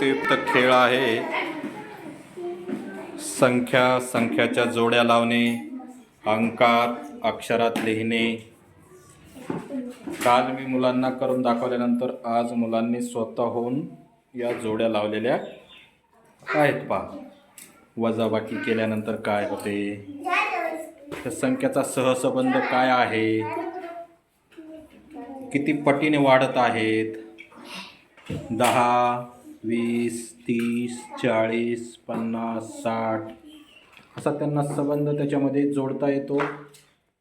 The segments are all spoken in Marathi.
युक्तियुक्त खेळ आहे. संख्याच्या जोड्या लावणे, अंकात अक्षरात लिहिणे. काल मी मुलांना करून दाखवल्यानंतर आज मुलांनी स्वतःहून या जोड्या लावलेल्या आहेत. पहा, वजाबाकी केल्यानंतर काय होते, त्या संख्याचा सहसंबंध काय आहे, किती पटीने वाढत आहेत. 10, 20, 30, 40, 50, 60 असा त्यांना संबंध त्याच्यामध्ये जोडता येतो.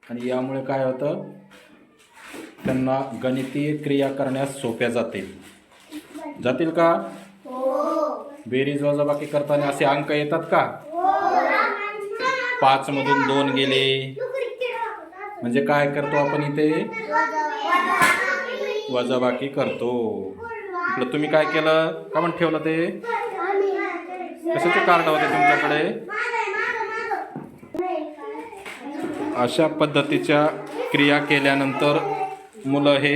आणि यामुळे काय होतं, त्यांना गणितीय क्रिया करण्यास सोप्या जातील का? बेरीज वजाबाकी करताना असे अंक येतात का? 5 मधून 2 गेले म्हणजे काय करतो आपण इथे? वजाबाकी करतो. इकडं तुम्ही काय केलं, का म्हणून ठेवलं ते? कशाचे कार्ड होते तुमच्याकडे? अशा पद्धतीच्या क्रिया केल्यानंतर मुलं हे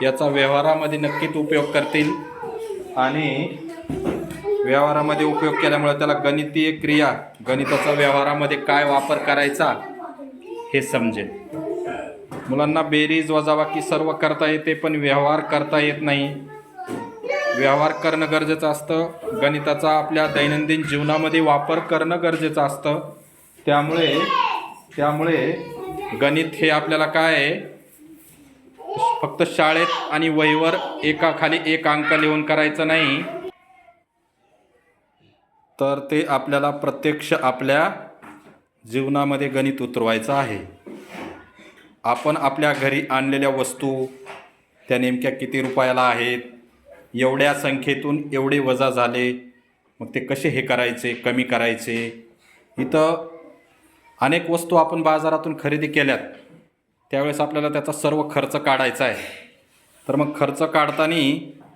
याचा व्यवहारामध्ये नक्कीच उपयोग करतील. आणि व्यवहारामध्ये उपयोग केल्यामुळे त्याला गणितीय क्रिया, गणिताचा व्यवहारामध्ये काय वापर करायचा हे समजेल. मुलांना बेरीज वजाबाकी सर्व करता येते, पण व्यवहार करता येत नाही. व्यवहार करणं गरजेचं असतं. गणिताचा आपल्या दैनंदिन जीवनामध्ये वापर करणं गरजेचं असतं. त्यामुळे गणित हे आपल्याला काय आहे, फक्त शाळेत आणि वहीवर एकाखाली एक अंक लिहून करायचं नाही, तर ते आपल्याला प्रत्यक्ष आपल्या जीवनामध्ये गणित उतरवायचं आहे. आपण आपल्या घरी आणलेल्या वस्तू त्या नेमक्या किती रुपयाला आहेत, एवढ्या संख्येतून एवढे वजा झाले, मग ते कसे हे करायचे, कमी करायचे. इथं अनेक वस्तू आपण बाजारातून खरेदी केल्यात, त्यावेळेस आपल्याला त्याचा सर्व खर्च काढायचा आहे. तर मग खर्च काढताना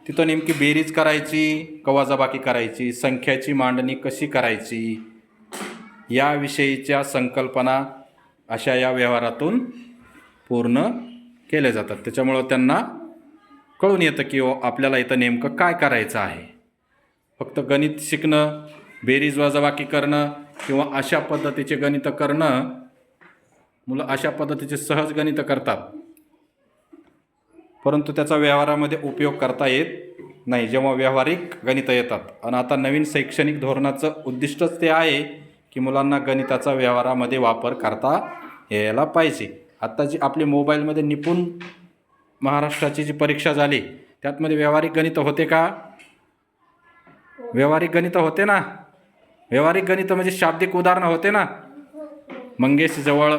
तिथं नेमकी बेरीज करायची का वजाबाकी करायची, संख्याची मांडणी कशी करायची, याविषयीच्या संकल्पना अशा या व्यवहारातून पूर्ण केल्या जातात. त्याच्यामुळं त्यांना कळून येतं की आपल्याला इथं नेमकं काय करायचं आहे. फक्त गणित शिकणं, बेरीज वजाबाकी करणं किंवा अशा पद्धतीचे गणित करणं, मुलं अशा पद्धतीचे सहज गणित करतात, परंतु त्याचा व्यवहारामध्ये उपयोग करता येत नाही जेव्हा व्यावहारिक गणितं येतात. आणि आता नवीन शैक्षणिक धोरणाचं उद्दिष्टच ते आहे की मुलांना गणिताचा व्यवहारामध्ये वापर करता यायला पाहिजे. आत्ता जी आपली मोबाईलमध्ये निपुण महाराष्ट्राची जी परीक्षा झाली, त्यातमध्ये व्यावहारिक गणितं होते का? व्यावहारिक गणितं होते ना. व्यावहारिक गणितं म्हणजे शाब्दिक उदाहरणं होते ना. मंगेशजवळ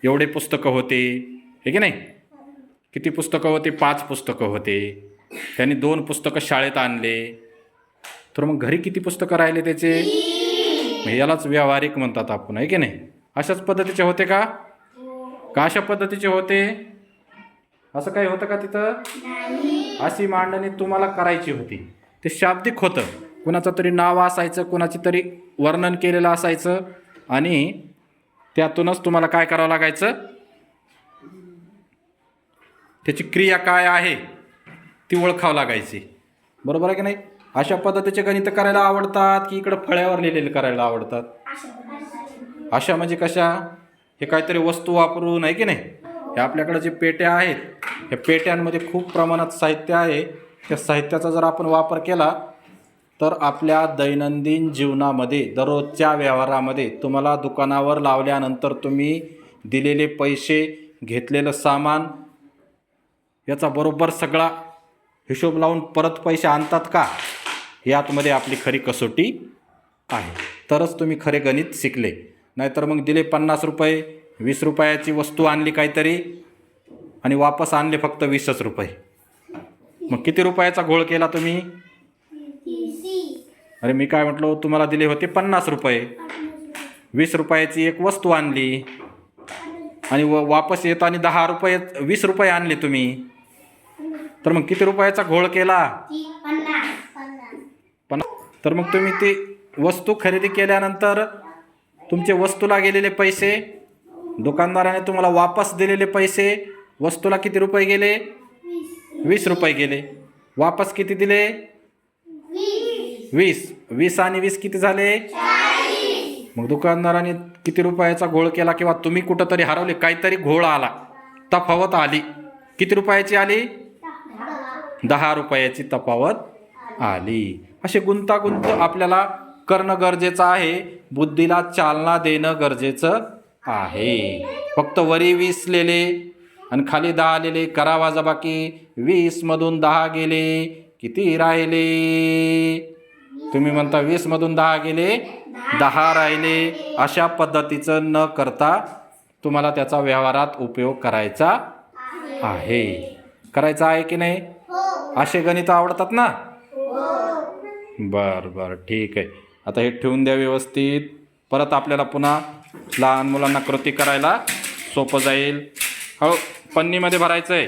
एवढे पुस्तकं होते, हे की नाही? किती पुस्तकं होते? 5 पुस्तकं होते. त्यांनी 2 पुस्तकं शाळेत आणले, तर मग घरी किती पुस्तकं राहिले त्याचे? यालाच व्यावहारिक म्हणतात आपण, आहे की नाही? अशाच पद्धतीचे होते का अशा पद्धतीचे होते? असं काही होतं का तिथं? अशी मांडणी तुम्हाला करायची होती. ते शाब्दिक होतं, कुणाचं तरी नाव असायचं, कुणाची तरी वर्णन केलेलं असायचं, आणि त्यातूनच तुम्हाला काय करावं लागायचं, त्याची क्रिया काय आहे ती ओळखावं लागायची. बरोबर आहे की नाही? अशा पद्धतीचे गणित करायला आवडतात की इकडं फळ्यावर लिहिलेले करायला आवडतात? अशा म्हणजे कशा? हे काहीतरी वस्तू वापरून, आहे की नाही? हे आपल्याकडे जे पेट्या आहेत, ह्या पेट्यांमध्ये खूप प्रमाणात साहित्य आहे. त्या साहित्याचा जर आपण वापर केला तर आपल्या दैनंदिन जीवनामध्ये, दररोजच्या व्यवहारामध्ये, तुम्हाला दुकानावर लावल्यानंतर तुम्ही दिलेले पैसे, घेतलेलं सामान, याचा बरोबर सगळा हिशोब लावून परत पैसे आणतात का? यातमध्ये आपली खरी कसोटी आहे. तरच तुम्ही खरे गणित शिकले. नाहीतर मग दिले 50 रुपये, 20 रुपयाची वस्तू आणली काहीतरी आणि वापस आणले फक्त 20च रुपये, मग किती रुपयाचा घोळ केला तुम्ही? अरे मी काय म्हटलो, तुम्हाला दिले होते 50 रुपये, 20 रुपयाची एक वस्तू आणली आणि वापस येताना 10 रुपये, 20 रुपये आणले तुम्ही, तर मग किती रुपयाचा घोळ केला? 50. तर मग तुम्ही ती वस्तू खरेदी केल्यानंतर तुमचे वस्तूला गेलेले पैसे, दुकानदाराने तुम्हाला वापस दिलेले पैसे, वस्तूला किती रुपये गेले? 20 रुपये गेले. वापस किती दिले? 20. 20 आणि 20 किती झाले? मग दुकानदाराने किती रुपयाचा घोळ केला किंवा तुम्ही कुठंतरी हरवले, काहीतरी घोळ आला, तफावत आली. किती रुपयाची आली? 10 रुपयाची तफावत आली. असे गुंतागुंत आपल्याला करणं गरजेचं आहे. बुद्धीला चालना देणं गरजेचं आहे. फक्त वरी 20 लिहिले आणि खाली 10 लिहिले, करा वजाबाकी. 20 मधून 10 गेले, किती राहिले? तुम्ही म्हणता 20 मधून 10 गेले, 10 राहिले. अशा पद्धतीचं न करता तुम्हाला त्याचा व्यवहारात उपयोग करायचा आहे. करायचा आहे की नाही? असे गणित आवडतात ना? बर ठीक आहे. आता हे ठेवून द्या व्यवस्थित. परत आपल्याला पुन्हा लहान मुलांना कृती करायला सोपं जाईल. हो, पन्नीमध्ये भरायचं आहे.